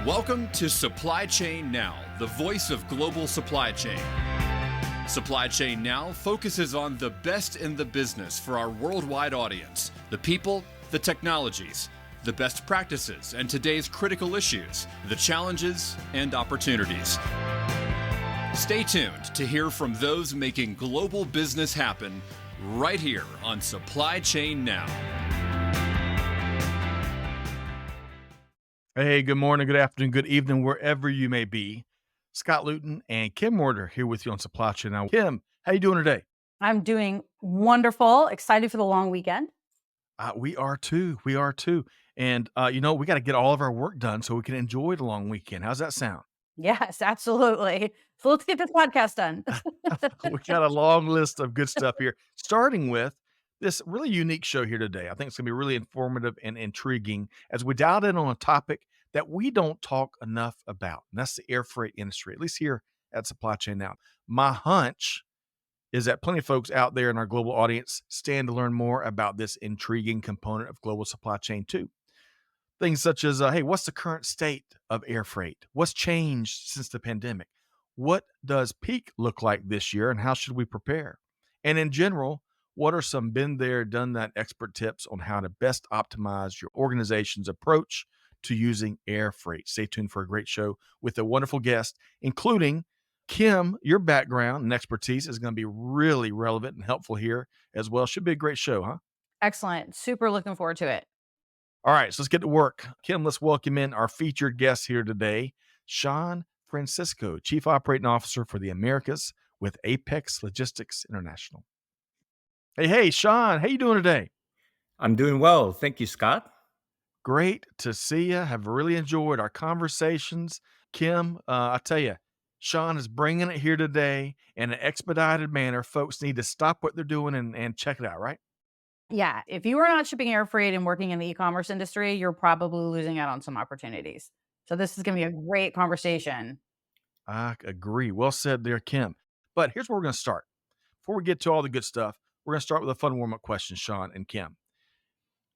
Welcome to Supply Chain Now, the voice of global supply chain. Supply Chain Now focuses on the best in the business for our worldwide audience, the people, the technologies, the best practices, and today's critical issues, the challenges and opportunities. Stay tuned to hear from those making global business happen right here on Supply Chain Now. Hey, good morning, good afternoon, good evening, wherever you may be. Scott Luton and Kim Reuter here with you on Supply Chain Now. Kim, how you doing today? I'm doing wonderful. Excited for the long weekend. We are too. We are too. And, we got to get all of our work done so we can enjoy the long weekend. How's that sound? Yes, absolutely. So let's get this podcast done. We got a long list of good stuff here, starting with this really unique show here today. I think it's going to be really informative and intriguing as we dial in on a topic that we don't talk enough about, and that's the air freight industry, at least here at Supply Chain Now. My hunch is that plenty of folks out there in our global audience stand to learn more about this intriguing component of global supply chain too. Things such as, hey, what's the current state of air freight? What's changed since the pandemic? What does peak look like this year, and how should we prepare? And in general, what are some been there, done that expert tips on how to best optimize your organization's approach to using air freight? Stay tuned for a great show with a wonderful guest, including Kim. Your background and expertise is going to be really relevant and helpful here as well. Should be a great show, huh? Excellent. Super looking forward to it. All right, so let's get to work. Kim, let's welcome in our featured guest here today, Sean Francisco, Chief Operating Officer for the Americas with Apex Logistics International. Hey, Sean, how you doing today? I'm doing well. Thank you, Scott. Great to see you. Have really enjoyed our conversations. Kim, I tell you, Sean is bringing it here today in an expedited manner. Folks need to stop what they're doing and check it out, right? Yeah. If you are not shipping air freight and working in the e-commerce industry, you're probably losing out on some opportunities. So this is going to be a great conversation. I agree. Well said there, Kim. But here's where we're going to start. Before we get to all the good stuff, we're going to start with a fun warm-up question, Sean and Kim.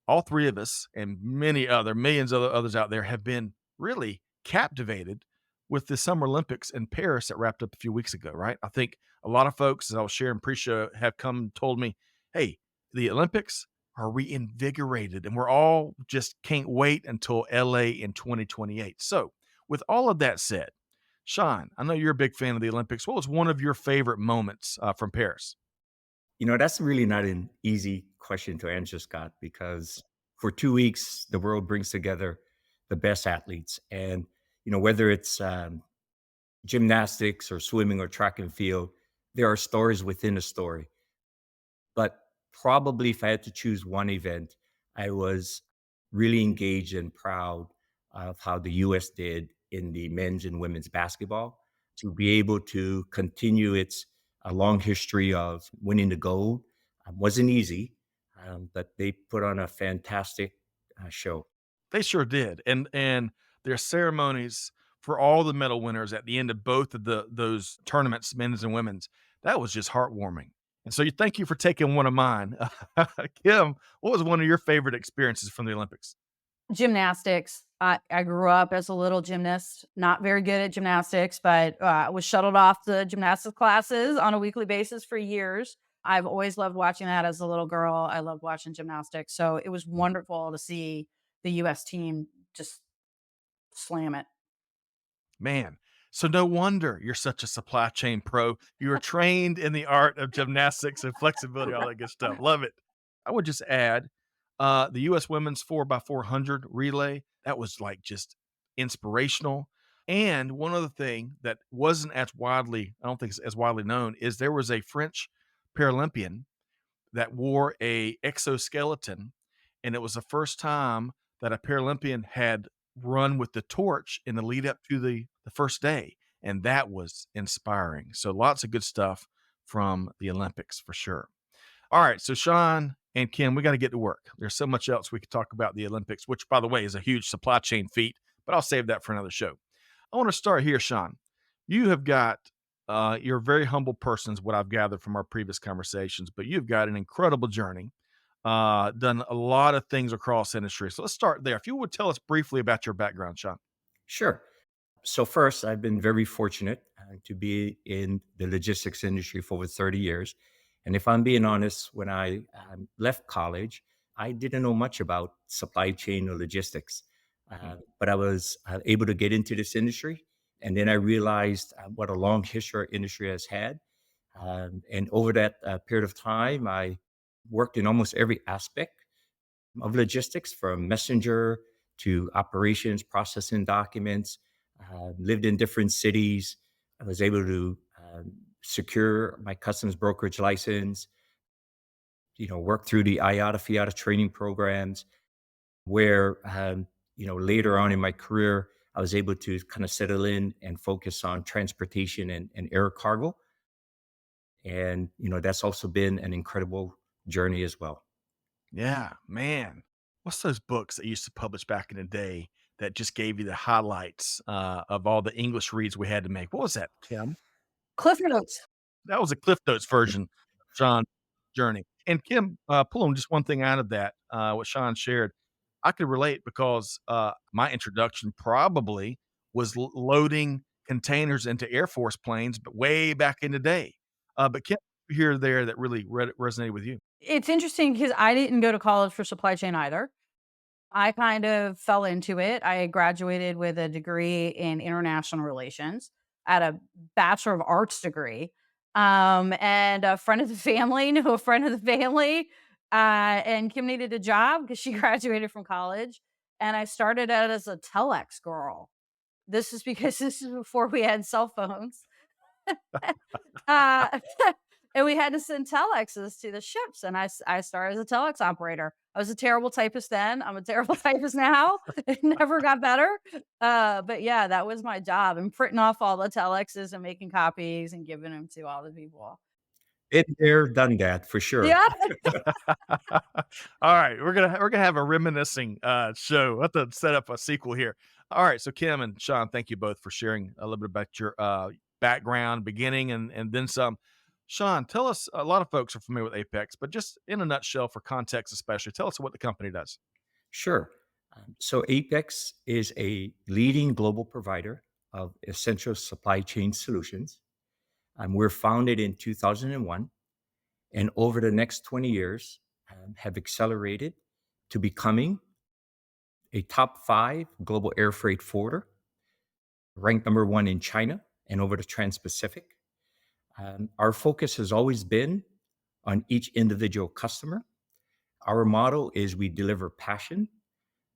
All three of us and millions of others out there have been really captivated with the Summer Olympics in Paris that wrapped up a few weeks ago, right? I think a lot of folks, as I was sharing pre-show, have come and told me, hey, the Olympics are reinvigorated and we're all just can't wait until LA in 2028. So with all of that said, Sean, I know you're a big fan of the Olympics. What was one of your favorite moments from Paris? That's really not an easy question to answer, Scott, because for 2 weeks, the world brings together the best athletes. And, whether it's gymnastics or swimming or track and field, there are stories within a story. But probably if I had to choose one event, I was really engaged and proud of how the U.S. did in the men's and women's basketball to be able to continue its a long history of winning the gold. Wasn't easy, but they put on a fantastic show. They sure did. And their ceremonies for all the medal winners at the end of both of those tournaments, men's and women's, that was just heartwarming. And so thank you for taking one of mine. Kim, what was one of your favorite experiences from the Olympics? Gymnastics. I grew up as a little gymnast, not very good at gymnastics, but was shuttled off the gymnastics classes on a weekly basis for years. I've always loved watching that as a little girl. I loved watching gymnastics. So it was wonderful to see the U.S. team just slam it. Man, so no wonder you're such a supply chain pro. You were trained in the art of gymnastics and flexibility, all that good stuff. Love it. I would just add the U.S. women's 4x400 relay. That was like just inspirational. And one other thing that wasn't as widely, I don't think it's as widely known, is there was a French Paralympian that wore a exoskeleton, and it was the first time that a Paralympian had run with the torch in the lead up to the first day. And that was inspiring. So lots of good stuff from the Olympics for sure. All right. So Sean and Kim, we got to get to work. There's so much else we could talk about the Olympics, which by the way is a huge supply chain feat, but I'll save that for another show. I want to start here, Sean. You have got, you're a very humble person is what I've gathered from our previous conversations, but you've got an incredible journey, done a lot of things across industry. So let's start there. If you would tell us briefly about your background, Sean. Sure. So first, I've been very fortunate to be in the logistics industry for over 30 years. And if I'm being honest, when I left college, I didn't know much about supply chain or logistics. Mm. But I was able to get into this industry. And then I realized what a long history our industry has had. And over that period of time, I worked in almost every aspect of logistics, from messenger to operations, processing documents, lived in different cities. I was able to secure my customs brokerage license, work through the IATA, FIATA training programs, where, later on in my career, I was able to kind of settle in and focus on transportation and air cargo. And, that's also been an incredible journey as well. Yeah, man. What's those books that you used to publish back in the day that just gave you the highlights of all the English reads we had to make? What was that, Kim? Cliff notes. That was a Cliff Notes version of Sean's journey. And Kim, pulling just one thing out of that, what Sean shared, I could relate because my introduction probably was loading containers into Air Force planes, but way back in the day. But Kim, here or there that really resonated with you. It's interesting because I didn't go to college for supply chain either. I kind of fell into it. I graduated with a degree in international relations at a Bachelor of Arts degree. And a friend of the family knew a friend of the family. And Kim needed a job because she graduated from college. And I started out as a telex girl. This is because this is before we had cell phones. Uh, and we had to send telexes to the ships, and I started as a telex operator. I was a terrible typist then. I'm a terrible typist now. It never got better. But yeah, that was my job, and printing off all the telexes and making copies and giving them to all the people. Been there, done that for sure. Yeah. All right, we're gonna have a reminiscing show. We'll have to set up a sequel here. All right, so Kim and Sean, thank you both for sharing a little bit about your background, beginning, and then some. Sean, tell us. A lot of folks are familiar with Apex, but just in a nutshell, for context especially, tell us what the company does. Sure. So Apex is a leading global provider of essential supply chain solutions. We're founded in 2001, and over the next 20 years have accelerated to becoming a top 5 global air freight forwarder, ranked number 1 in China and over the Trans-Pacific. Our focus has always been on each individual customer. Our model is we deliver passion.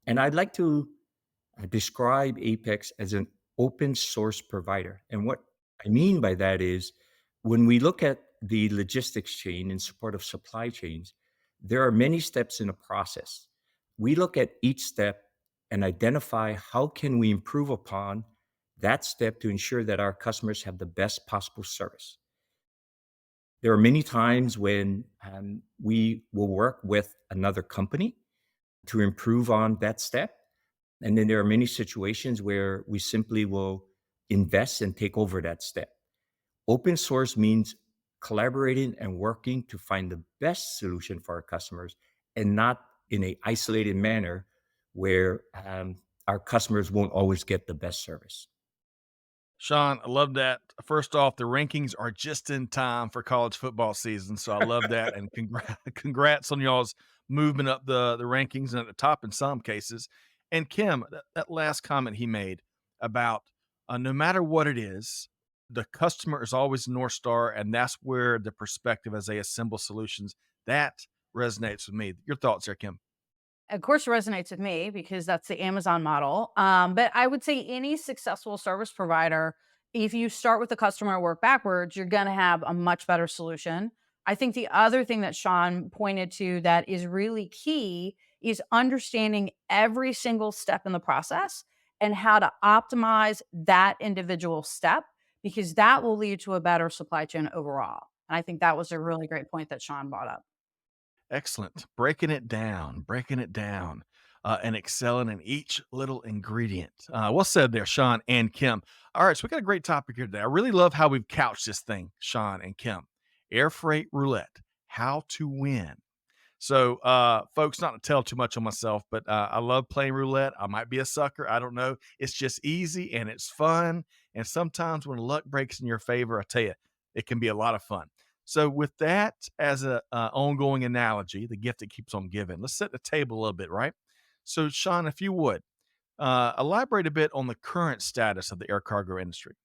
And I'd like to describe Apex as an open source provider. And what I mean by that is, when we look at the logistics chain in support of supply chains, there are many steps in a process. We look at each step and identify how can we improve upon that step to ensure that our customers have the best possible service. There are many times when we will work with another company to improve on that step. And then there are many situations where we simply will invest and take over that step. Open source means collaborating and working to find the best solution for our customers, and not in a isolated manner where our customers won't always get the best service. Sean, I love that. First off, the rankings are just in time for college football season, so I love that, and congrats on y'all's movement up the rankings and at the top in some cases. And Kim, that last comment he made about no matter what it is, the customer is always the North Star, and that's where the perspective as they assemble solutions that resonates with me. Your thoughts there, Kim? Of course, it resonates with me because that's the Amazon model. But I would say any successful service provider, if you start with the customer and work backwards, you're going to have a much better solution. I think the other thing that Sean pointed to that is really key is understanding every single step in the process and how to optimize that individual step, because that will lead to a better supply chain overall. And I think that was a really great point that Sean brought up. Excellent. Breaking it down, and excelling in each little ingredient. Well said there, Sean and Kim. All right, so we got a great topic here today. I really love how we've couched this thing, Sean and Kim. Air freight roulette, how to win. So, folks, not to tell too much on myself, but I love playing roulette. I might be a sucker. I don't know. It's just easy and it's fun. And sometimes when luck breaks in your favor, I tell you, it can be a lot of fun. So, with that as a ongoing analogy, the gift that keeps on giving, let's set the table a little bit, right? So, Sean, if you would elaborate a bit on the current status of the air cargo industry.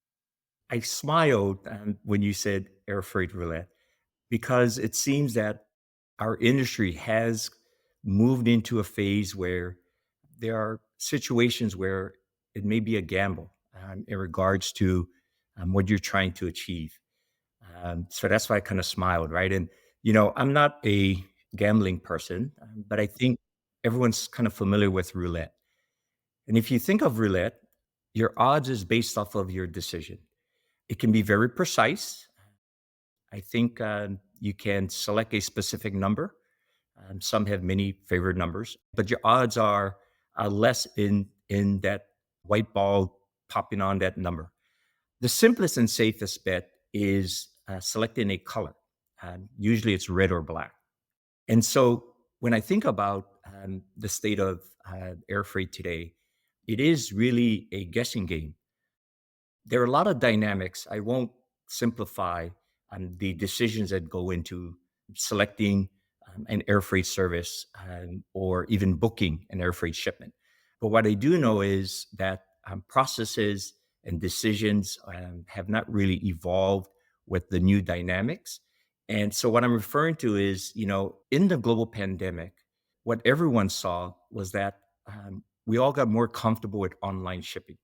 I smiled when you said air freight roulette because it seems that our industry has moved into a phase where there are situations where it may be a gamble in regards to what you're trying to achieve. So that's why I kind of smiled, right? And, I'm not a gambling person, but I think everyone's kind of familiar with roulette. And if you think of roulette, your odds is based off of your decision. It can be very precise. I think you can select a specific number. Some have many favorite numbers, but your odds are less in that white ball popping on that number. The simplest and safest bet is selecting a color. Usually, it's red or black. And so, when I think about the state of air freight today, it is really a guessing game. There are a lot of dynamics. I won't simplify the decisions that go into selecting an air freight service or even booking an air freight shipment. But what I do know is that processes and decisions have not really evolved with the new dynamics. And so, what I'm referring to is, in the global pandemic, what everyone saw was that we all got more comfortable with online shipping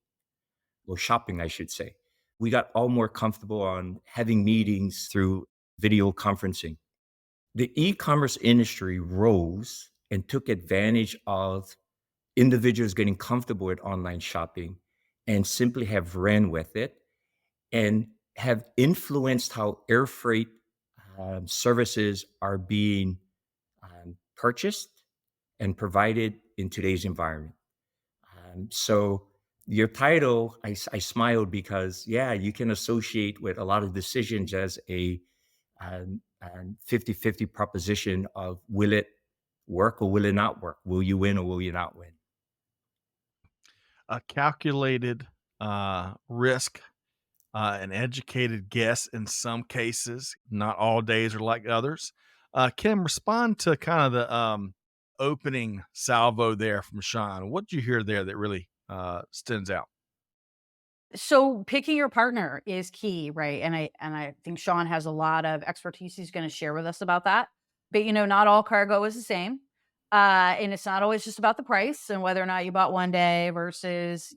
or shopping, I should say. We got all more comfortable on having meetings through video conferencing. The e-commerce industry rose and took advantage of individuals getting comfortable with online shopping and simply have ran with it and have influenced how air freight services are being purchased and provided in today's environment. So your title, I smiled because, yeah, you can associate with a lot of decisions as a 50-50 proposition of will it work or will it not work? Will you win or will you not win? A calculated risk, an educated guess in some cases. Not all days are like others. Kim, respond to kind of the opening salvo there from Sean. What did you hear there that really stands out? So picking your partner is key, right? And I think Sean has a lot of expertise he's going to share with us about that. But not all cargo is the same. And it's not always just about the price and whether or not you bought 1 day versus,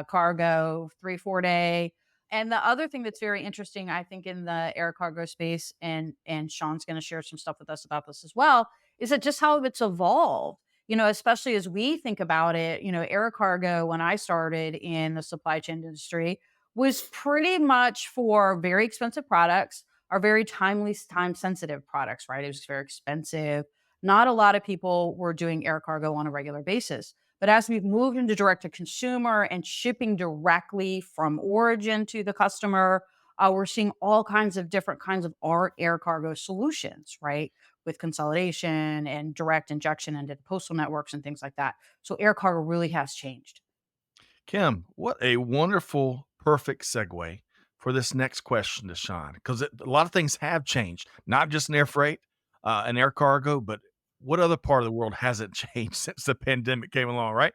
cargo 3, 4 day. And the other thing that's very interesting, I think, in the air cargo space, and Sean's going to share some stuff with us about this as well, is that just how it's evolved. Especially as we think about it, air cargo, when I started in the supply chain industry, was pretty much for very expensive products or very time sensitive products, right? It was very expensive. Not a lot of people were doing air cargo on a regular basis. But as we've moved into direct to consumer and shipping directly from origin to the customer, we're seeing all kinds of different kinds of our air cargo solutions, right? With consolidation and direct injection into the postal networks and things like that. So air cargo really has changed. Kim, what a wonderful, perfect segue for this next question to Sean, because a lot of things have changed, not just in air freight and air cargo, but what other part of the world hasn't changed since the pandemic came along, right?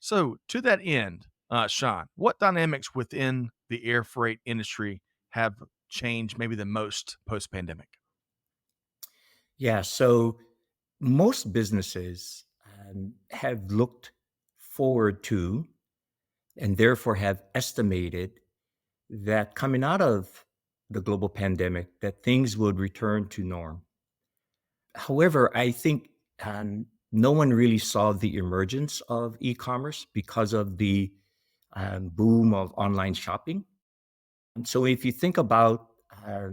So, to that end, Sean, what dynamics within the air freight industry have changed maybe the most post pandemic? Yeah. So most businesses have looked forward to and therefore have estimated that coming out of the global pandemic, that things would return to norm. However, I think no one really saw the emergence of e-commerce because of the boom of online shopping. And so, if you think about uh,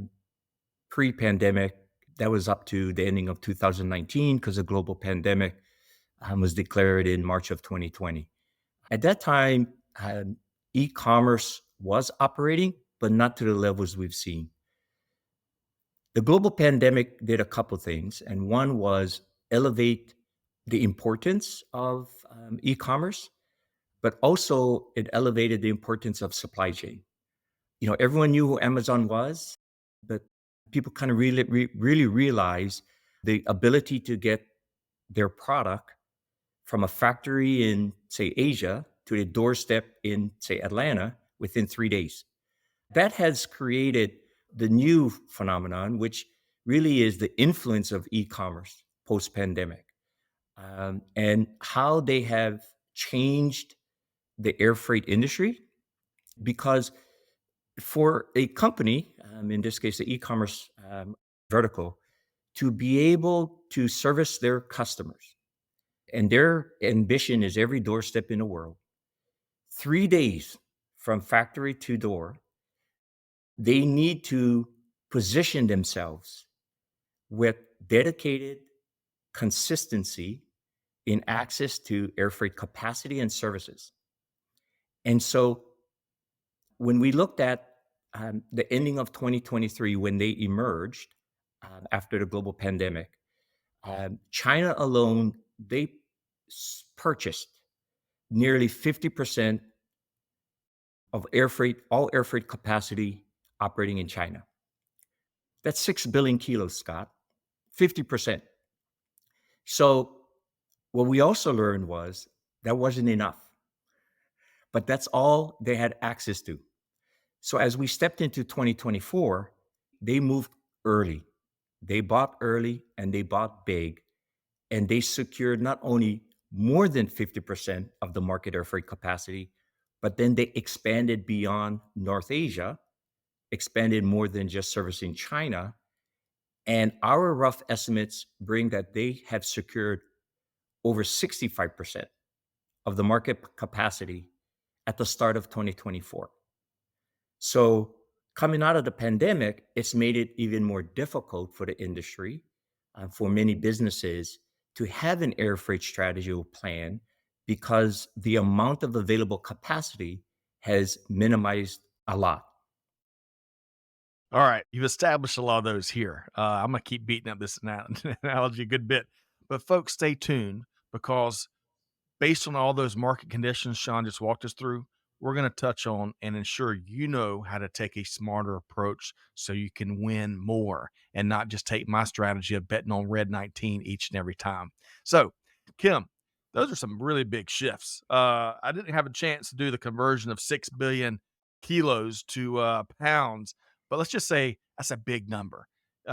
pre-pandemic, that was up to the ending of 2019 because the global pandemic was declared in March of 2020. At that time, e-commerce was operating, but not to the levels we've seen. The global pandemic did a couple things, and one was elevate the importance of e-commerce, but also it elevated the importance of supply chain. Everyone knew who Amazon was, but people kind of really realized the ability to get their product from a factory in, say, Asia to a doorstep in, say, Atlanta within 3 days. That has created the new phenomenon, which really is the influence of e-commerce post-pandemic, and how they have changed the air freight industry. Because for a company, in this case, the e-commerce vertical, to be able to service their customers, and their ambition is every doorstep in the world, 3 days from factory to door, they need to position themselves with dedicated consistency in access to air freight capacity and services. And so when we looked at the ending of 2023, when they emerged after the global pandemic, China alone, they purchased nearly 50% of all air freight capacity operating in China. That's 6 billion kilos, Scott, 50%. So what we also learned was that wasn't enough, but that's all they had access to. So as we stepped into 2024, they moved early. They bought early and they bought big, and they secured not only more than 50% of the market air freight capacity, but then they expanded beyond North Asia, expanded more than just servicing China. And our rough estimates bring that they have secured over 65% of the market capacity at the start of 2024. So coming out of the pandemic, it's made it even more difficult for the industry, for many businesses to have an air freight strategy or plan, because the amount of available capacity has minimized a lot. All right, you've established a lot of those here. I'm going to keep beating up this analogy a good bit. But folks, stay tuned, because based on all those market conditions Sean just walked us through, we're going to touch on and ensure you know how to take a smarter approach so you can win more and not just take my strategy of betting on red 19 each and every time. So, Kim, those are some really big shifts. I didn't have a chance to do the conversion of 6 billion kilos to pounds, but let's just say that's a big number.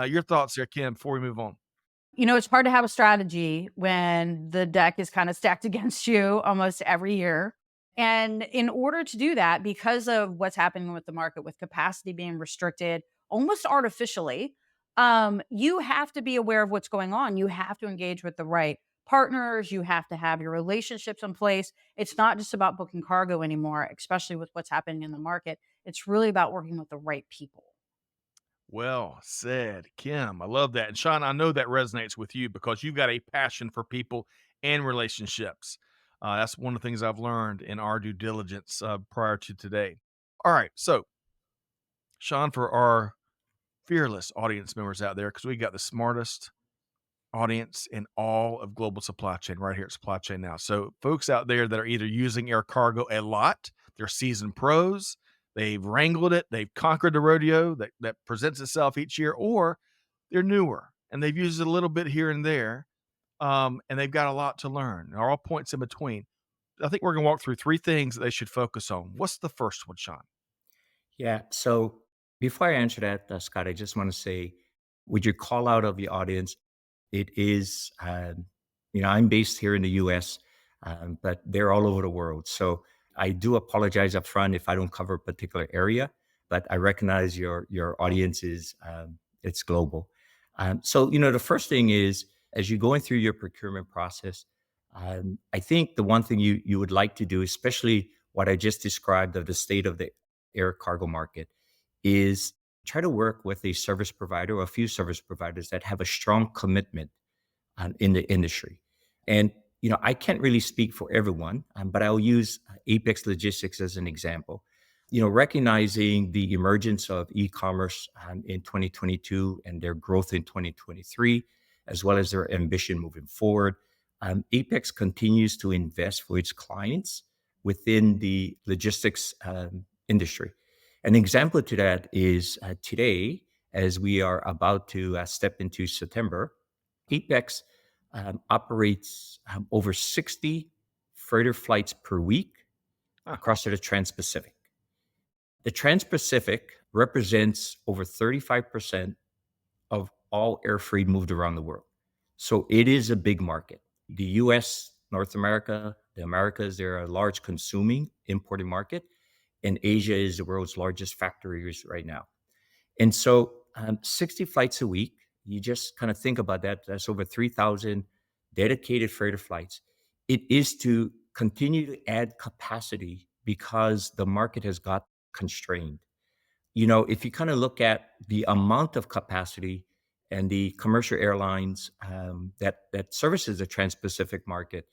Your thoughts there, Kim, before we move on? It's hard to have a strategy when the deck is kind of stacked against you almost every year. And in order to do that, because of what's happening with the market, with capacity being restricted almost artificially, you have to be aware of what's going on. You have to engage with the right partners. You have to have your relationships in place. It's not just about booking cargo anymore, especially with what's happening in the market. It's really about working with the right people. Well said, Kim. I love that. And Sean, I know that resonates with you because you've got a passion for people and relationships. That's one of the things I've learned in our due diligence prior to today. All right. So, Sean, for our fearless audience members out there, because we got the smartest audience in all of global supply chain right here at Supply Chain Now. So, folks out there that are either using air cargo a lot, they're seasoned pros, they've wrangled it, they've conquered the rodeo that presents itself each year, or they're newer and they've used it a little bit here and there, and they've got a lot to learn. There are all points in between. I think we're going to walk through 3 things that they should focus on. What's the first one, Sean? Yeah. So before I answer that, Scott, I just want to say, with your call out of the audience, it is, I'm based here in the US, but they're all over the world. So I do apologize up front if I don't cover a particular area, but I recognize your audience is, it's global. So, the first thing is, as you're going through your procurement process, I think the one thing you would like to do, especially what I just described of the state of the air cargo market, is try to work with a service provider or a few service providers that have a strong commitment in the industry. And, I can't really speak for everyone, but I'll use Apex Logistics as an example. Recognizing the emergence of e-commerce in 2022 and their growth in 2023, as well as their ambition moving forward, Apex continues to invest for its clients within the logistics industry. An example to that is today, as we are about to step into September, Apex operates over 60 freighter flights per week Huh. across the Trans-Pacific. The Trans-Pacific represents over 35% of all air freight moved around the world. So it is a big market. The US, North America, the Americas, they're a large consuming, importing market, and Asia is the world's largest factories right now. And so 60 flights a week, you just kind of think about that. That's over 3,000 dedicated freighter flights. It is to continue to add capacity because the market has got constrained. If you kind of look at the amount of capacity and the commercial airlines that services the Trans-Pacific market,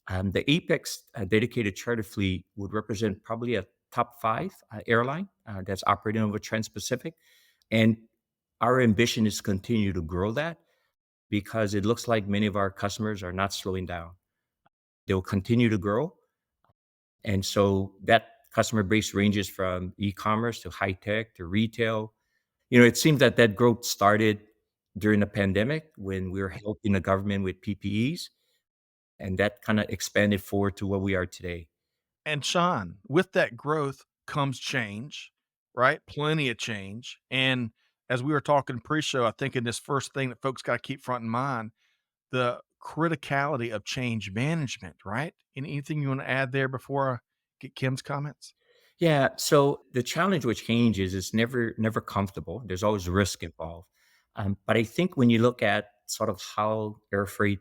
the Apex dedicated charter fleet would represent probably a top five airline that's operating over Trans-Pacific. And our ambition is to continue to grow that because it looks like many of our customers are not slowing down. They'll continue to grow. And so that customer base ranges from e-commerce to high tech to retail. It seems that growth started during the pandemic when we were helping the government with PPEs, and that kind of expanded forward to where we are today. And Sean, with that growth comes change, right? Plenty of change. And as we were talking pre-show, I think in this first thing that folks got to keep front in mind, the criticality of change management, right? Anything you want to add there before I get Kim's comments? Yeah. So the challenge with change is it's never comfortable. There's always risk involved. But I think when you look at sort of how air freight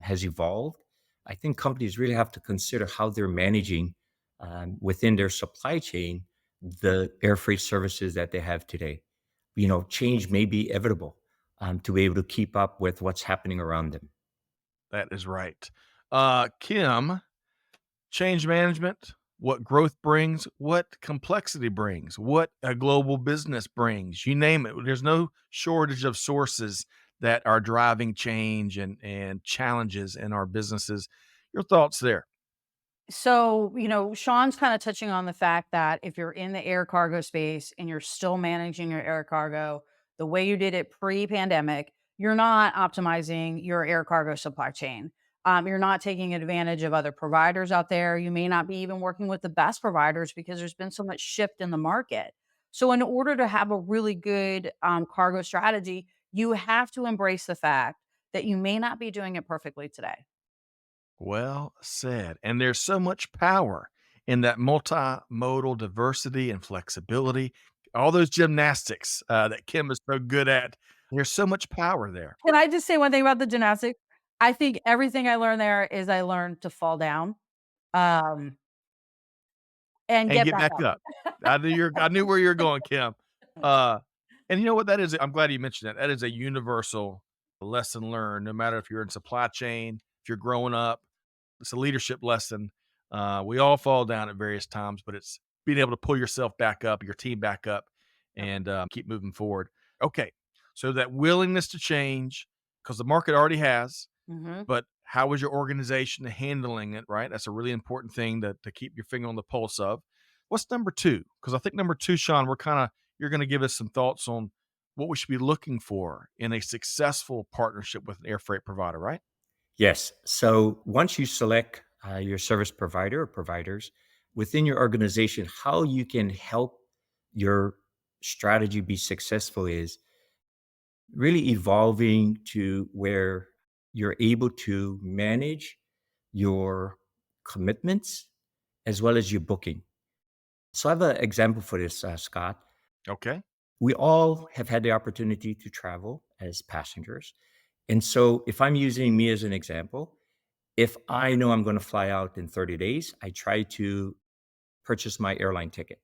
has evolved, I think companies really have to consider how they're managing within their supply chain the air freight services that they have today. Change may be inevitable to be able to keep up with what's happening around them. That is right. Kim, change management, what growth brings, what complexity brings, what a global business brings, you name it. There's no shortage of sources that are driving change and challenges in our businesses. Your thoughts there? So, Sean's kind of touching on the fact that if you're in the air cargo space and you're still managing your air cargo the way you did it pre-pandemic, you're not optimizing your air cargo supply chain. You're not taking advantage of other providers out there. You may not be even working with the best providers because there's been so much shift in the market. So, in order to have a really good cargo strategy, you have to embrace the fact that you may not be doing it perfectly today. Well said. And there's so much power in that multimodal diversity and flexibility, all those gymnastics that Kim is so good at. There's so much power there. Can I just say one thing about the gymnastics? I think everything I learned there is I learned to fall down, um, and And get get back back up. up. I knew where you're going, Kim. Uh, and you know what that is? I'm glad you mentioned that. That is a universal lesson learned, no matter if you're in supply chain, if you're growing up. It's a leadership lesson. We all fall down at various times, but it's being able to pull yourself back up, your team back up, and keep moving forward. Okay, so that willingness to change, because the market already has, Mhm. but how is your organization handling it, right? That's a really important thing to keep your finger on the pulse of. What's number two? Because I think number two, Sean, you're going to give us some thoughts on what we should be looking for in a successful partnership with an air freight provider, right? Yes. So once you select your service provider or providers within your organization, how you can help your strategy be successful is really evolving to where you're able to manage your commitments as well as your booking. So I have an example for this, Scott. Okay. We all have had the opportunity to travel as passengers. And so if I'm using me as an example, if I know I'm going to fly out in 30 days, I try to purchase my airline ticket.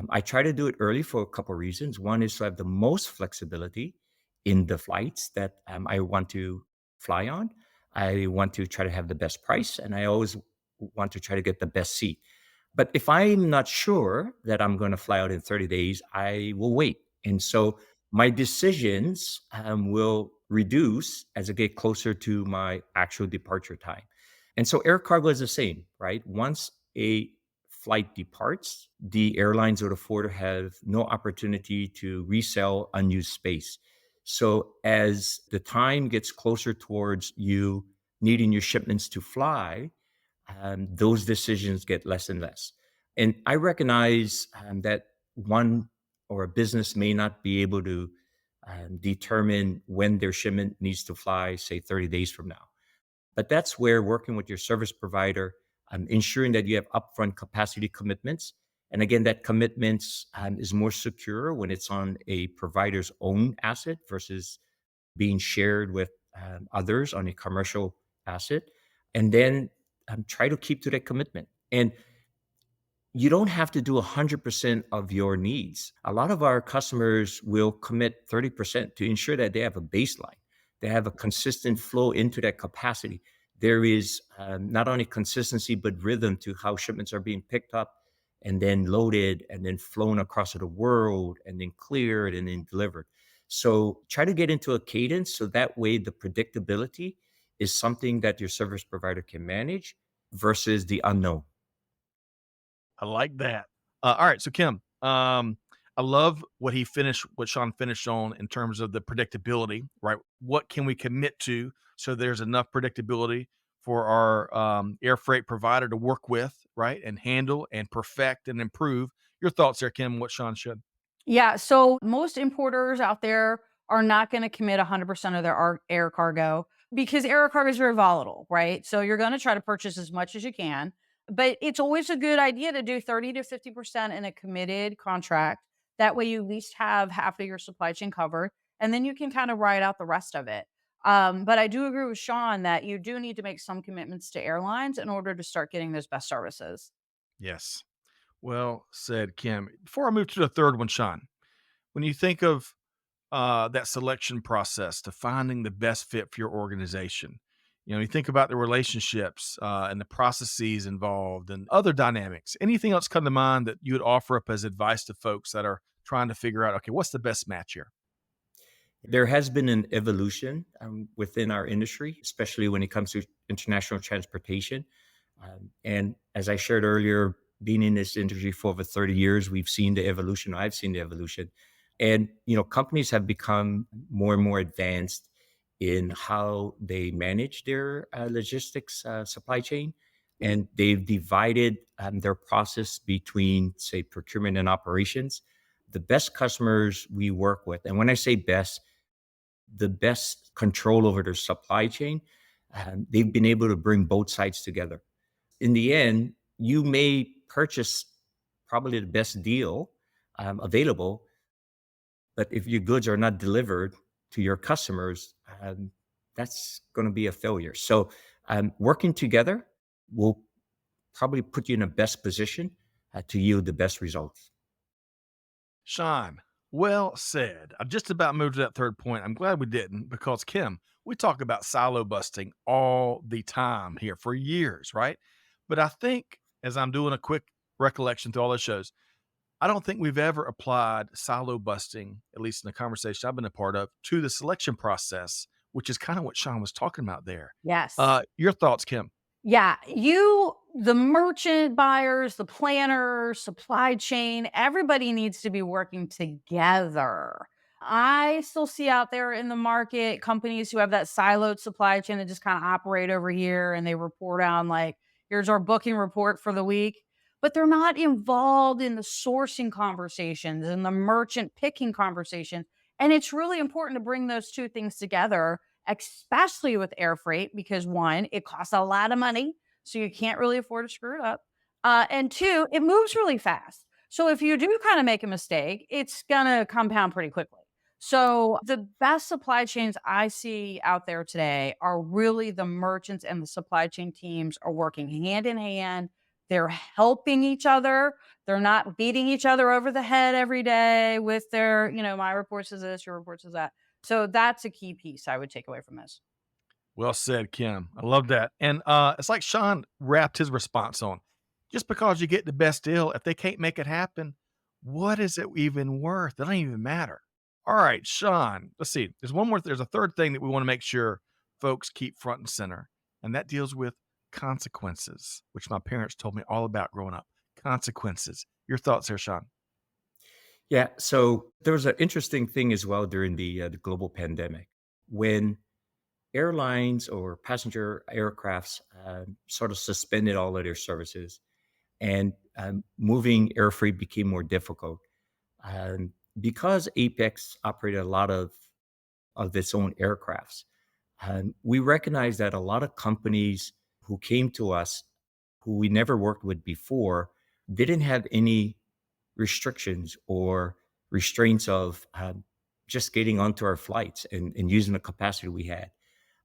I try to do it early for a couple of reasons. One is to have the most flexibility in the flights that I want to fly on. I want to try to have the best price, and I always want to try to get the best seat. But if I'm not sure that I'm going to fly out in 30 days, I will wait. And so my decisions will reduce as I get closer to my actual departure time. And so air cargo is the same, right? Once a flight departs, the airlines or the forwarder have no opportunity to resell unused space. So as the time gets closer towards you needing your shipments to fly, those decisions get less and less. And I recognize that one or a business may not be able to determine when their shipment needs to fly, say 30 days from now. But that's where working with your service provider, ensuring that you have upfront capacity commitments. And again, that commitments is more secure when it's on a provider's own asset versus being shared with others on a commercial asset. And then try to keep to that commitment. And you don't have to do 100% of your needs. A lot of our customers will commit 30% to ensure that they have a baseline, they have a consistent flow into that capacity. There is not only consistency, but rhythm to how shipments are being picked up and then loaded and then flown across the world and then cleared and then delivered. So try to get into a cadence so that way the predictability is something that your service provider can manage versus the unknown. I like that. All right, so Kim, I love what Sean finished on in terms of the predictability, right? What can we commit to so there's enough predictability for our air freight provider to work with, right, and handle and perfect and improve. Your thoughts there, Kim? What Sean should? Yeah. So most importers out there are not going to commit 100% of their air cargo because air cargo is very volatile, right? So you're going to try to purchase as much as you can, but it's always a good idea to do 30 to 50% in a committed contract. That way you at least have half of your supply chain covered and then you can kind of ride out the rest of it. But I do agree with Sean that you do need to make some commitments to airlines in order to start getting those best services. Yes. Well said, Kim. Before I move to the third one, Sean, when you think of that selection process to finding the best fit for your organization, you think about the relationships and the processes involved and other dynamics. Anything else come to mind that you would offer up as advice to folks that are trying to figure out, okay, what's the best match here? There has been an evolution within our industry, especially when it comes to international transportation. And as I shared earlier, being in this industry for over 30 years, we've seen the evolution. I've seen the evolution. And, companies have become more and more advanced in how they manage their logistics supply chain. And they've divided their process between, say, procurement and operations. The best customers we work with, and when I say best, the best control over their supply chain, they've been able to bring both sides together. In the end, you may purchase probably the best deal available, but if your goods are not delivered to your customers, that's going to be a failure. So, working together will probably put you in the best position to yield the best results. Sean, well said. I just about moved to that third point. I'm glad we didn't because, Kim, we talk about silo busting all the time here for years, right? But I think as I'm doing a quick recollection through all those shows, I don't think we've ever applied silo busting, at least in the conversation I've been a part of, to the selection process, which is kind of what Sean was talking about there. Yes. Your thoughts, Kim? Yeah, the merchant buyers, the planners, supply chain, everybody needs to be working together. I still see out there in the market companies who have that siloed supply chain that just kind of operate over here and they report on like, here's our booking report for the week, but they're not involved in the sourcing conversations and the merchant picking conversation. And it's really important to bring those two things together, especially with air freight, because one, it costs a lot of money. So you can't really afford to screw it up. And two, it moves really fast. So if you do kind of make a mistake, it's going to compound pretty quickly. So the best supply chains I see out there today are really the merchants and the supply chain teams are working hand in hand. They're helping each other. They're not beating each other over the head every day with their, my report says this, your report says that. So that's a key piece I would take away from this. Well said, Kim. I love that. And it's like Sean wrapped his response on. Just because you get the best deal, if they can't make it happen, what is it even worth? It doesn't even matter. All right, Sean, let's see. There's one more, there's a third thing that we want to make sure folks keep front and center, and that deals with consequences, which my parents told me all about growing up. Consequences. Your thoughts here, Sean? Yeah. So there was an interesting thing as well during the global pandemic when airlines or passenger aircrafts sort of suspended all of their services and moving air freight became more difficult. Because Apex operated a lot of its own aircrafts, we recognized that a lot of companies who came to us, who we never worked with before, didn't have any restrictions or restraints of just getting onto our flights and using the capacity we had.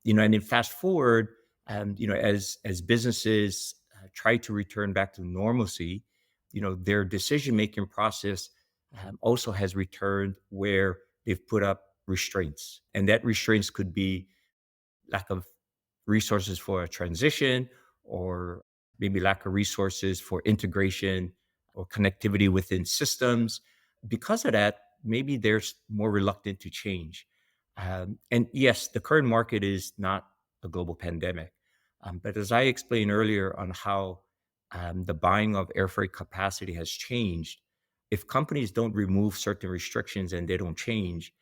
And then fast forward, as businesses try to return back to normalcy, their decision making process also has returned where they've put up restraints, and that restraints could be lack of resources for a transition, or maybe lack of resources for integration or connectivity within systems. Because of that, maybe they're more reluctant to change. And yes, the current market is not a global pandemic. But as I explained earlier on how the buying of air freight capacity has changed, if companies don't remove certain restrictions and they don't change,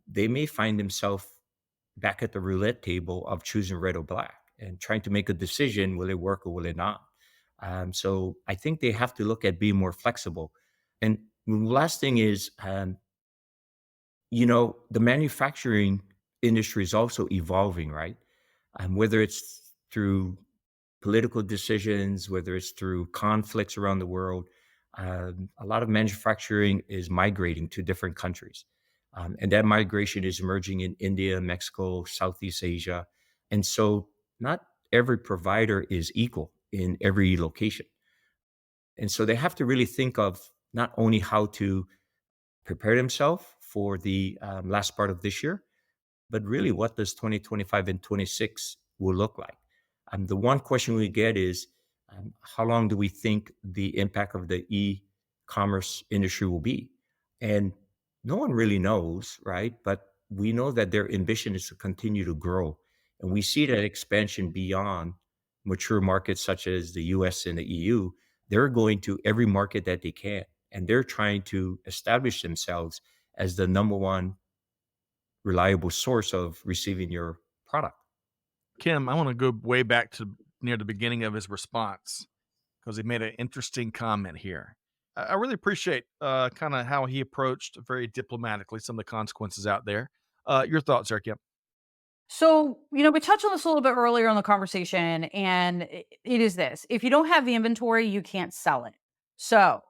they may find themselves back at the roulette table of choosing red or black and trying to make a decision, will it work or will it not? So I think they have to look at being more flexible. And the last thing is, the manufacturing industry is also evolving, right? Whether it's through political decisions, whether it's through conflicts around the world, a lot of manufacturing is migrating to different countries. And that migration is emerging in India, Mexico, Southeast Asia. And so not every provider is equal in every location. And so they have to really think of not only how to prepare themselves for the last part of this year, but really what does 2025 and 26 will look like? The one question we get is, how long do we think the impact of the e-commerce industry will be? And no one really knows, right? But we know that their ambition is to continue to grow. And we see that expansion beyond mature markets such as the US and the EU. They're going to every market that they can, and they're trying to establish themselves as the number one reliable source of receiving your product. Kim, I want to go way back to near the beginning of his response because he made an interesting comment here. I really appreciate kind of how he approached very diplomatically some of the consequences out there. Your thoughts, there, Kim? So, we touched on this a little bit earlier in the conversation, and it is this: if you don't have the inventory, you can't sell it. So,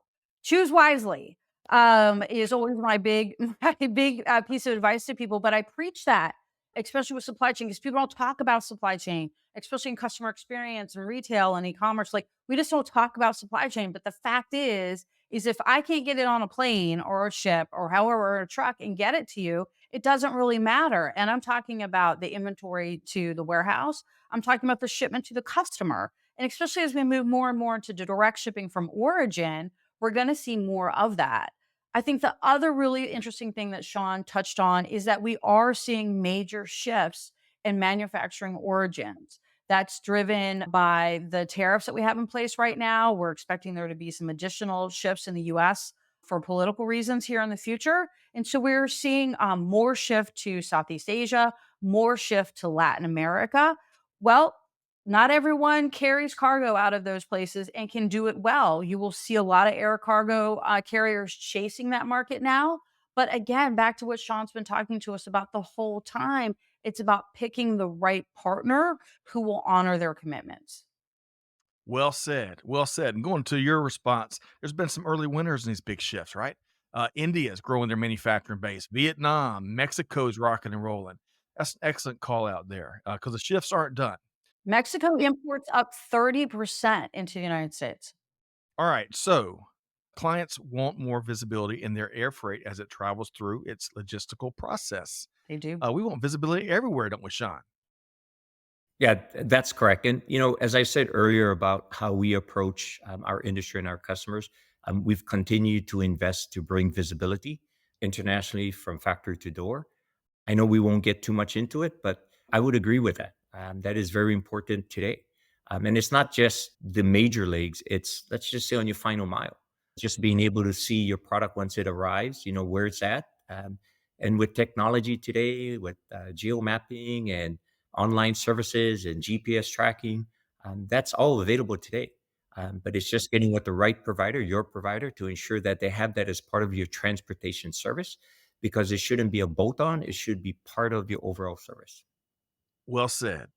choose wisely. Is always my big, my big piece of advice to people. But I preach that, especially with supply chain, because people don't talk about supply chain, especially in customer experience and retail and e-commerce. Like, we just don't talk about supply chain. But the fact is if I can't get it on a plane or a ship or however, or a truck and get it to you, it doesn't really matter. And I'm talking about the inventory to the warehouse. I'm talking about the shipment to the customer. And especially as we move more and more into direct shipping from origin, we're going to see more of that. I think the other really interesting thing that Sean touched on is that we are seeing major shifts in manufacturing origins. That's driven by the tariffs that we have in place right now. We're expecting there to be some additional shifts in the US for political reasons here in the future. And so we're seeing more shift to Southeast Asia, more shift to Latin America. Well, not everyone carries cargo out of those places and can do it well. You will see a lot of air cargo carriers chasing that market now. But again, back to what Sean's been talking to us about the whole time, it's about picking the right partner who will honor their commitments. Well said. Well said. And going to your response, there's been some early winners in these big shifts, right? India is growing their manufacturing base. Vietnam, Mexico's rocking and rolling. That's an excellent call out there because the shifts aren't done. Mexico imports up 30% into the United States. All right. So clients want more visibility in their air freight as it travels through its logistical process. They do. We want visibility everywhere, don't we, Sean? Yeah, that's correct. And as I said earlier about how we approach our industry and our customers, we've continued to invest to bring visibility internationally from factory to door. I know we won't get too much into it, but I would agree with that. That is very important today. And it's not just the major leagues, it's, let's just say, on your final mile, just being able to see your product once it arrives, where it's at. And with technology today, with geo mapping and online services and GPS tracking, that's all available today. But it's just getting with the right provider, your provider, to ensure that they have that as part of your transportation service, because it shouldn't be a bolt on, it should be part of your overall service. Well said.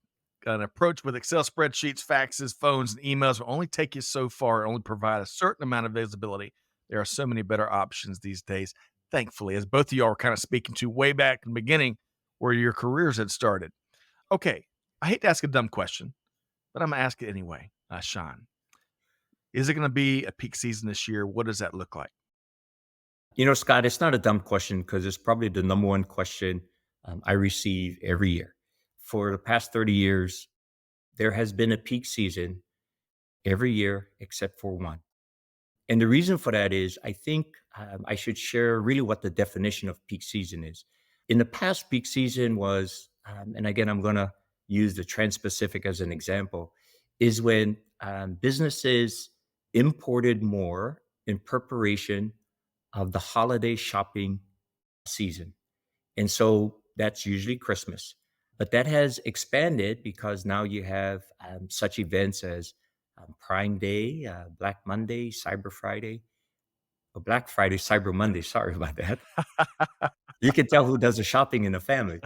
An approach with Excel spreadsheets, faxes, phones, and emails will only take you so far and only provide a certain amount of visibility. There are so many better options these days, thankfully, as both of y'all were kind of speaking to way back in the beginning where your careers had started. Okay, I hate to ask a dumb question, but I'm going to ask it anyway. Sean, is it going to be a peak season this year? What does that look like? Scott, it's not a dumb question because it's probably the number one question I receive every year. For the past 30 years, there has been a peak season every year except for one. And the reason for that is I think I should share really what the definition of peak season is. In the past, peak season was, and again, I'm going to use the Trans Pacific as an example, is when businesses imported more in preparation of the holiday shopping season. And so that's usually Christmas. But that has expanded because now you have such events as Prime Day, Black Monday, Cyber Friday, or Black Friday, Cyber Monday. Sorry about that. You can tell who does the shopping in the family.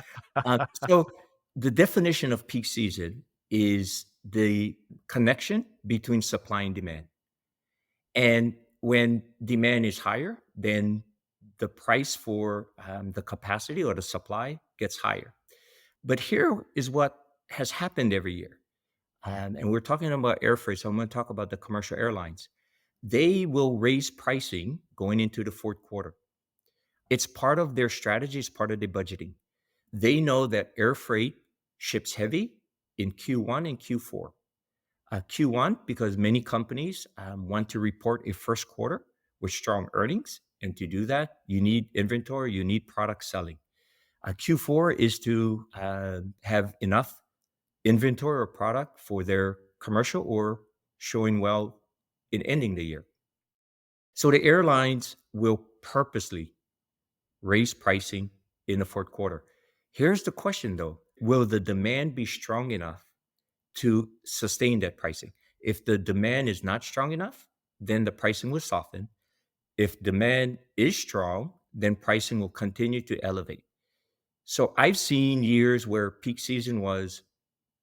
So the definition of peak season is the connection between supply and demand. And when demand is higher, then the price for the capacity or the supply gets higher. But here is what has happened every year. And we're talking about air freight, so I'm going to talk about the commercial airlines. They will raise pricing going into the fourth quarter. It's part of their strategy, it's part of their budgeting. They know that air freight ships heavy in Q1 and Q4. Q1, because many companies want to report a first quarter with strong earnings. And to do that, you need inventory, you need product selling. Q4 is to have enough inventory or product for their commercial or showing well in ending the year. So the airlines will purposely raise pricing in the fourth quarter. Here's the question though, will the demand be strong enough to sustain that pricing? If the demand is not strong enough, then the pricing will soften. If demand is strong, then pricing will continue to elevate. So I've seen years where peak season was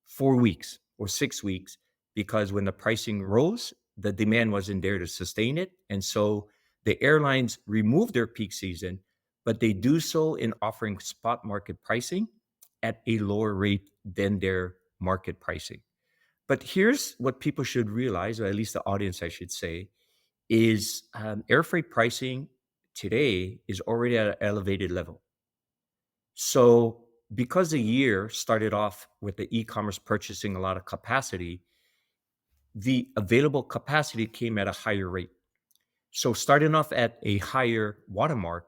4 weeks or 6 weeks because when the pricing rose, the demand wasn't there to sustain it. And so the airlines remove their peak season, but they do so in offering spot market pricing at a lower rate than their market pricing. But here's what people should realize, or at least the audience, I should say, is air freight pricing today is already at an elevated level. So because the year started off with the e-commerce purchasing a lot of capacity, the available capacity came at a higher rate. So starting off at a higher watermark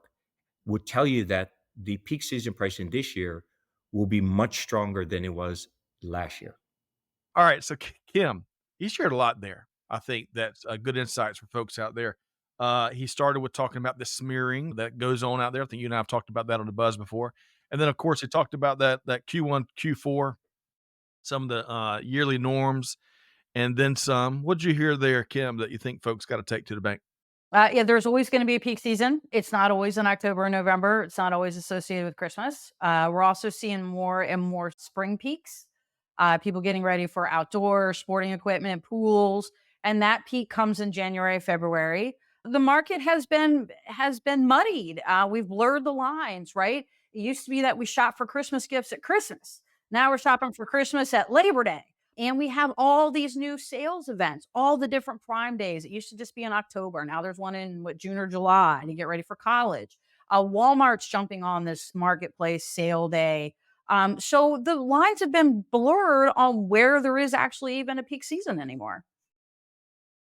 would tell you that the peak season pricing this year will be much stronger than it was last year. All right. So, Kim, he shared a lot there. I think that's good insights for folks out there. He started with talking about the smearing that goes on out there. I think you and I have talked about that on the buzz before. And then, of course, he talked about that Q1, Q4, some of the yearly norms, and then some. What'd you hear there, Kim, that you think folks got to take to the bank? Yeah, there's always going to be a peak season. It's not always in October and November. It's not always associated with Christmas. We're also seeing more and more spring peaks. People getting ready for outdoor sporting equipment, pools, and that peak comes in January, February. The market has been muddied. We've blurred the lines, right? It used to be that we shop for Christmas gifts at Christmas. Now we're shopping for Christmas at Labor Day. And we have all these new sales events, all the different Prime days. It used to just be in October. Now there's one in June or July to get ready for college. Walmart's jumping on this marketplace sale day So the lines have been blurred on where there is actually even a peak season anymore.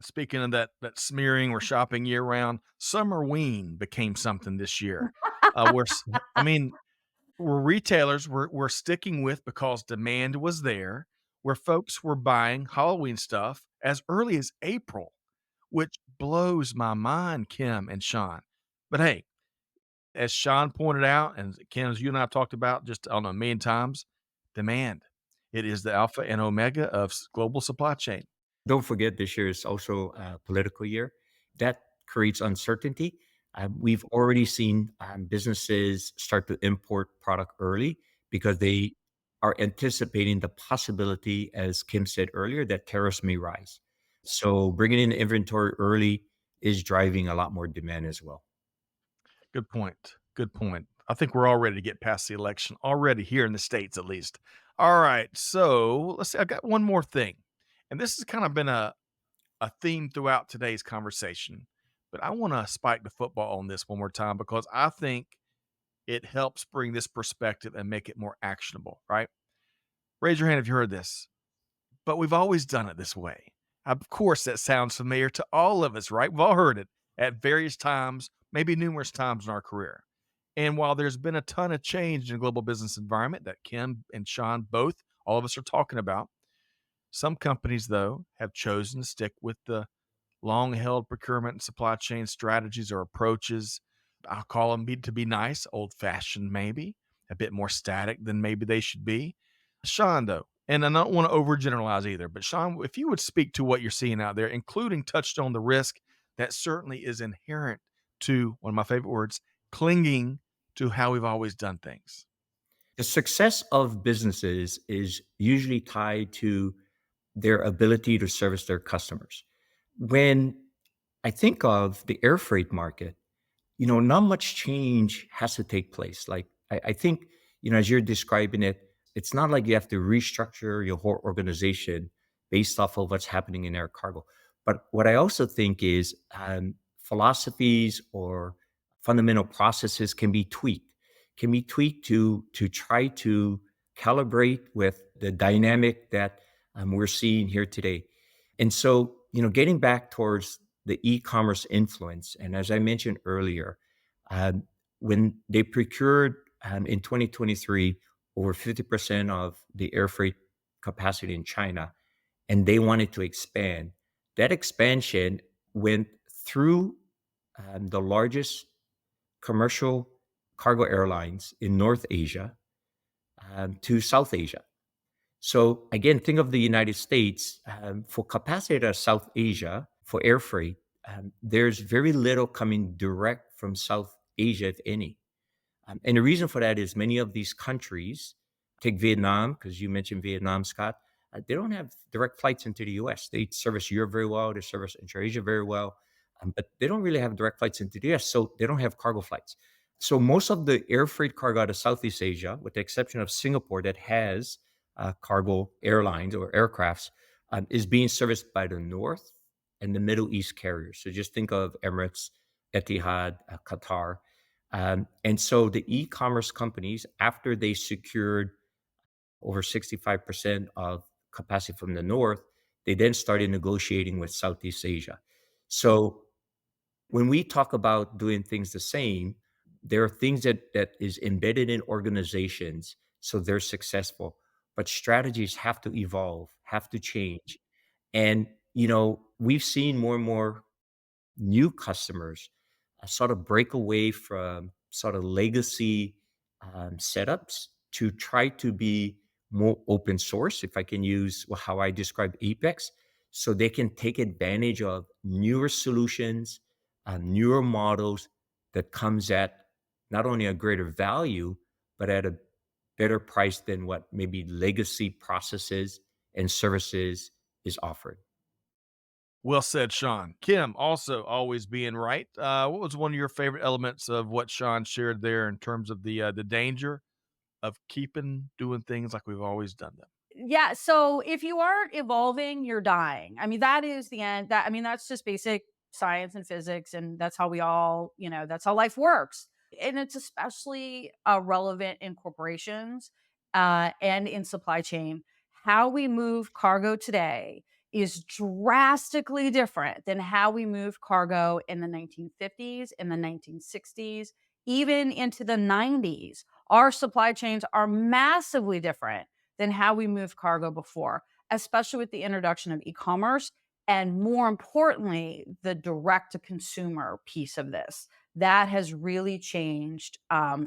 Speaking of that smearing, we're shopping year round. Summerween became something this year. I mean, where retailers were sticking with because demand was there, where folks were buying Halloween stuff as early as April, which blows my mind, Kim and Sean. But hey, as Sean pointed out, and Kim, as you and I have talked about just I don't know a million times, demand. It is the alpha and omega of global supply chain. Don't forget this year is also a political year. That creates uncertainty. We've already seen businesses start to import product early because they are anticipating the possibility, as Kim said earlier, that tariffs may rise. So bringing in inventory early is driving a lot more demand as well. Good point. Good point. I think we're all ready to get past the election already here in the States, at least. All right. So let's see. I got one more thing. And this has kind of been a theme throughout today's conversation. But I want to spike the football on this one more time because I think it helps bring this perspective and make it more actionable, right? Raise your hand if you heard this. But we've always done it this way. Of course, that sounds familiar to all of us, right? We've all heard it at various times, maybe numerous times in our career. And while there's been a ton of change in the global business environment that Kim and Sean both, all of us are talking about, some companies, though, have chosen to stick with the long held procurement and supply chain strategies or approaches. I'll call them to be nice, old fashioned, maybe a bit more static than maybe they should be. Sean, though, and I don't want to overgeneralize either, but Sean, if you would speak to what you're seeing out there, including touched on the risk that certainly is inherent to one of my favorite words, clinging to how we've always done things. The success of businesses is usually tied to their ability to service their customers. When I think of the air freight market, not much change has to take place. Like I think, as you're describing it, it's not like you have to restructure your whole organization based off of what's happening in air cargo. But what I also think is philosophies or fundamental processes can be tweaked to try to calibrate with the dynamic that we're seeing here today. And so, getting back towards the e-commerce influence, and as I mentioned earlier, um, when they procured in 2023 over 50% of the air freight capacity in China, and they wanted to expand, that expansion went through the largest commercial cargo airlines in North Asia to South Asia. So again, think of the United States for capacity to South Asia for air freight. There's very little coming direct from South Asia, if any. And the reason for that is many of these countries, take Vietnam, because you mentioned Vietnam, Scott, they don't have direct flights into the US. They service Europe very well, they service Inter-Asia very well, but they don't really have direct flights into the US, so they don't have cargo flights. So most of the air freight cargo out of Southeast Asia, with the exception of Singapore that has cargo airlines or aircrafts, is being serviced by the North and the Middle East carriers. So just think of Emirates, Etihad, Qatar. And so the e-commerce companies, after they secured over 65% of capacity from the north, they then started negotiating with Southeast Asia. So when we talk about doing things the same, there are things that is embedded in organizations so they're successful, but strategies have to evolve, have to change. And we've seen more and more new customers sort of break away from sort of legacy setups to try to be more open source, if I can use how I describe Apex, so they can take advantage of newer solutions, newer models that comes at not only a greater value, but at a better price than what maybe legacy processes and services is offering. Well said, Sean. Kim, also always being right. What was one of your favorite elements of what Sean shared there in terms of the danger of keeping doing things like we've always done them? Yeah, so if you aren't evolving, you're dying. I mean, that is the end. That's just basic science and physics, and that's how we all, that's how life works. And it's especially relevant in corporations. and in supply chain. How we move cargo today is drastically different than how we moved cargo in the 1950s, in the 1960s, even into the 90s. Our supply chains are massively different than how we moved cargo before, especially with the introduction of e-commerce and, more importantly, the direct to consumer piece of this. That has really changed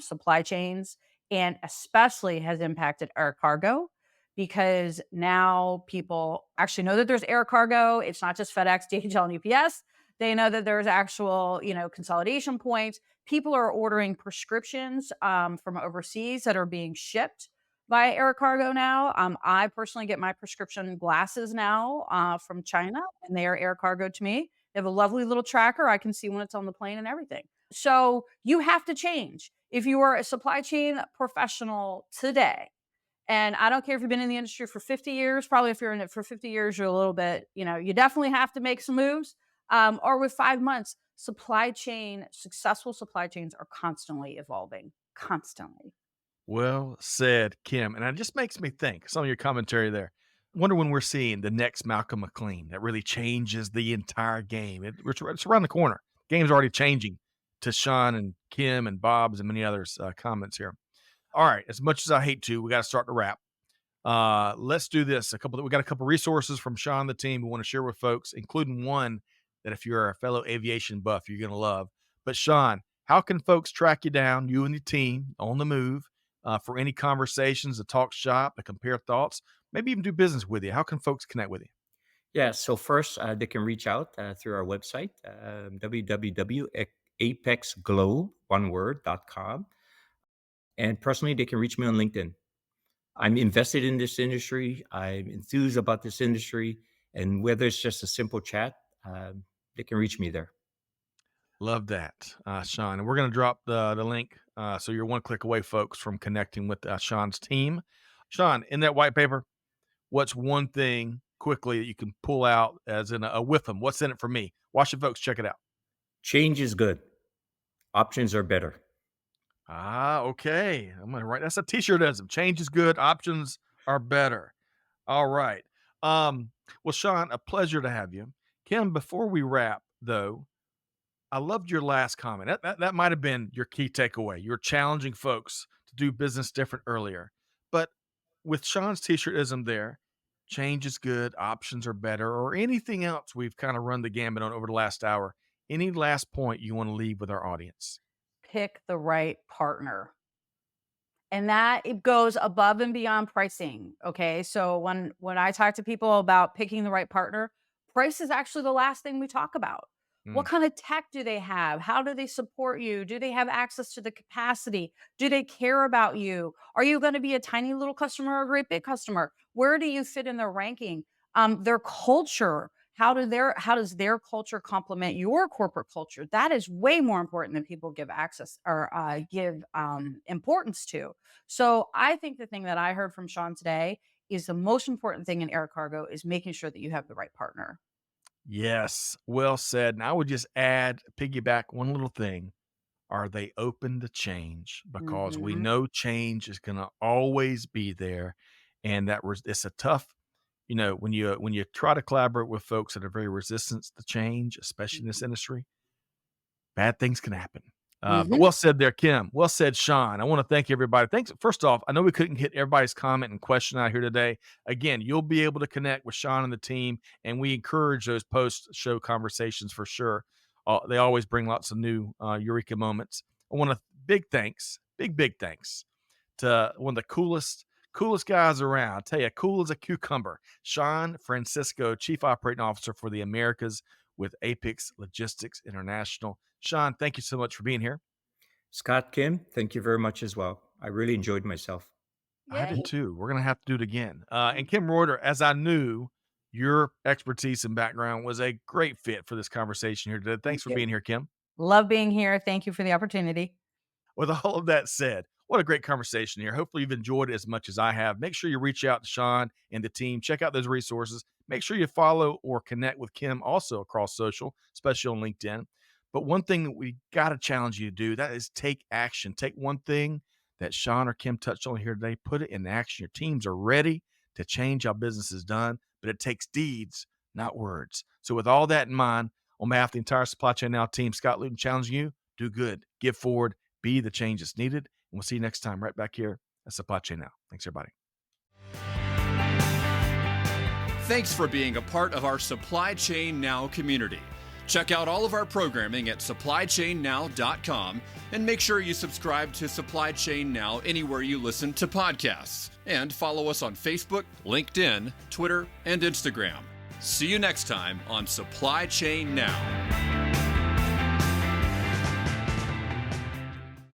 supply chains and especially has impacted air cargo because now people actually know that there's air cargo. It's not just FedEx, DHL, and UPS. They know that there's actual, consolidation points. People are ordering prescriptions from overseas that are being shipped by air cargo now. I personally get my prescription glasses now from China, and they are air cargo to me. They have a lovely little tracker. I can see when it's on the plane and everything. So you have to change. If you are a supply chain professional today, and I don't care if you've been in the industry for 50 years, probably if you're in it for 50 years, you're a little bit, you definitely have to make some moves. Or with 5 months, successful supply chains are constantly evolving, constantly. Well said, Kim. And it just makes me think some of your commentary there. Wonder when we're seeing the next Malcolm McLean that really changes the entire game. It's around the corner. Game's already changing to Sean and Kim and Bob's and many others' comments here. All right. As much as I hate to, we got to start to wrap. Let's do this. We got a couple resources from Sean and the team we want to share with folks, including one that if you're a fellow aviation buff, you're going to love. But Sean, how can folks track you down, you and the team on the move, for any conversations, to talk shop, to compare thoughts, maybe even do business with you? How can folks connect with you? Yeah, so first, they can reach out through our website, www.apexglobe, one word.com. And personally, they can reach me on LinkedIn. I'm invested in this industry. I'm enthused about this industry. And whether it's just a simple chat, they can reach me there. Love that, Sean. And we're going to drop the link, so you're one click away, folks, from connecting with Sean's team. Sean, in that white paper, what's one thing quickly that you can pull out as in a with them? What's in it for me? Watch the folks check it out. Change is good. Options are better. Okay. I'm gonna write that's a t-shirtism. Change is good, options are better. All right. Well, Sean, a pleasure to have you. Kim, before we wrap, though, I loved your last comment. That might have been your key takeaway. You're challenging folks to do business different earlier. But with Sean's t-shirtism there, change is good, options are better, or anything else we've kind of run the gambit on over the last hour. Any last point you want to leave with our audience? Pick the right partner. And that it goes above and beyond pricing. Okay. So when I talk to people about picking the right partner, price is actually the last thing we talk about. Mm. What kind of tech do they have? How do they support you? Do they have access to the capacity? Do they care about you? Are you going to be a tiny little customer or a great big customer? Where do you fit in their ranking? Their culture. How does their culture complement your corporate culture? That is way more important than people give access or give importance to. So I think the thing that I heard from Sean today is the most important thing in air cargo is making sure that you have the right partner. Yes, well said. And I would just add, piggyback one little thing. Are they open to change? Because we Mhm. know change is going to always be there. And it's a tough, when you try to collaborate with folks that are very resistant to change, especially in this industry, bad things can happen. But Mhm. well said there, Kim. Well said, Sean. I want to thank everybody. Thanks. First off, I know we couldn't hit everybody's comment and question out here today. Again, you'll be able to connect with Sean and the team, and we encourage those post-show conversations for sure. They always bring lots of new eureka moments. I want to big thanks to one of the coolest guys around. I tell you, cool as a cucumber. Sean Francisco, Chief Operating Officer for the Americas with Apex Logistics International. Sean, thank you so much for being here. Scott, Kim, thank you very much as well. I really enjoyed myself. I did Yay. too. We're gonna have to do it again. And Kim Reuter, as I knew, your expertise and background was a great fit for this conversation here today. Thank Thanks for you. being here, Kim. Love being here. Thank you for the opportunity. With all of that said, what a great conversation here. Hopefully, you've enjoyed it as much as I have. Make sure you reach out to Sean and the team. Check out those resources. Make sure you follow or connect with Kim also across social, especially on LinkedIn. But one thing that we got to challenge you to do that is take action. Take one thing that Sean or Kim touched on here today, put it in action. Your teams are ready to change how business is done, but it takes deeds, not words. So with all that in mind, on behalf of the entire Supply Chain Now team, Scott Luton challenging you, do good, give forward, be the change that's needed. And we'll see you next time right back here at Supply Chain Now. Thanks, everybody. Thanks for being a part of our Supply Chain Now community. Check out all of our programming at supplychainnow.com and make sure you subscribe to Supply Chain Now anywhere you listen to podcasts. And follow us on Facebook, LinkedIn, Twitter, and Instagram. See you next time on Supply Chain Now.